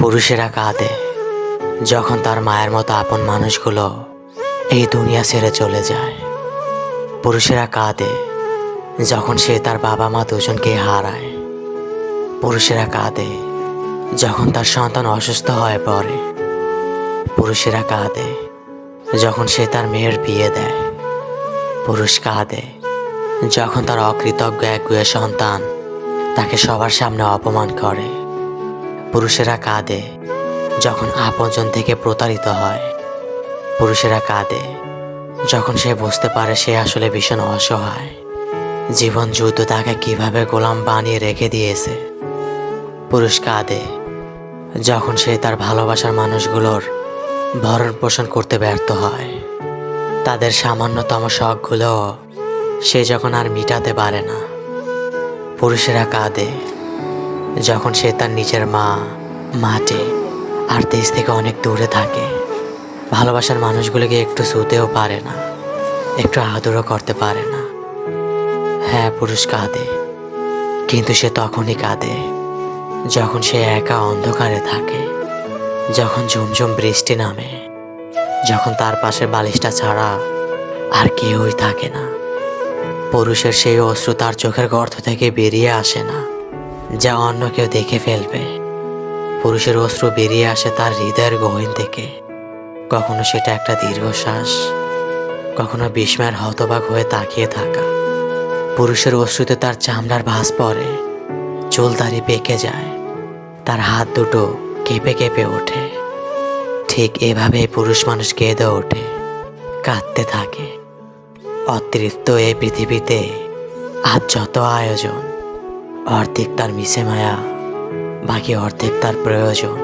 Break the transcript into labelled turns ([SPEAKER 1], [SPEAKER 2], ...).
[SPEAKER 1] পুরুষেরা কাঁদে যখন তার মায়ের মতো আপন মানুষগুলো এই দুনিয়া ছেড়ে চলে যায়। পুরুষেরা কাঁদে যখন সে তার বাবা মা দুজনকে হারায়। পুরুষেরা কাঁদে যখন তার সন্তান অসুস্থ হয়ে পড়ে। পুরুষেরা কাঁদে যখন সে তার মেয়ের বিয়ে দেয়। পুরুষ কাঁদে যখন তার অকৃতজ্ঞ একগুঁয়ে সন্তান তাকে সবার সামনে অপমান করে। পুরুষেরা কাঁদে যখন আপনজন থেকে প্রতারিত হয়। পুরুষেরা কাঁদে যখন সে বুঝতে পারে সে আসলে ভীষণ অসহায়। জীবন যুদ্ধ তাকে কিভাবে গোলাম বানিয়ে রেখে দিয়েছে। পুরুষ কাঁদে যখন সে তার ভালোবাসার মানুষগুলোর ভরণ পোষণ করতে ব্যর্থ হয়। তাদের সামান্যতম শখগুলো সে যখন আর মিটাতে পারে না। পুরুষেরা কাঁদে যখন সে তার নিজের মা, মাটি আর দেশ থেকে অনেক দূরে থাকে। ভালোবাসার মানুষগুলোকে একটু ছুঁতেও পারে না, একটু আদরও করতে পারে না। হ্যাঁ, পুরুষ কাঁদে, কিন্তু সে তখনই কাঁদে যখন সে একা অন্ধকারে থাকে, যখন ঝুমঝুম বৃষ্টি নামে, যখন তার পাশে বালিশটা ছাড়া আর কেউই থাকে না। পুরুষের সেই অশ্রু তার চোখের গর্ত থেকে বেরিয়ে আসে না, যা অন্য কেউ দেখে ফেলবে। পুরুষের অশ্রু বেরিয়ে আসে তার হৃদয়ের গহীন থেকে। কখনো সেটা একটা দীর্ঘশ্বাস, কখনো বিস্ময়ের হতবাক হয়ে তাকিয়ে থাকা। পুরুষের অশ্রুতে তার চামড়ার ভাঁজ পড়ে, চুল দাড়ি পেকে যায়, তার হাত দুটো কেঁপে কেঁপে ওঠে। ঠিক এভাবেই পুরুষ মানুষ কেঁদে ওঠে, কাঁদতে থাকে। অতৃপ্ত এই পৃথিবীতে আজ যত আয়োজন, অর্ধেক তার মিশে মায়া, বাকি অর্ধেক তার প্রয়োজন।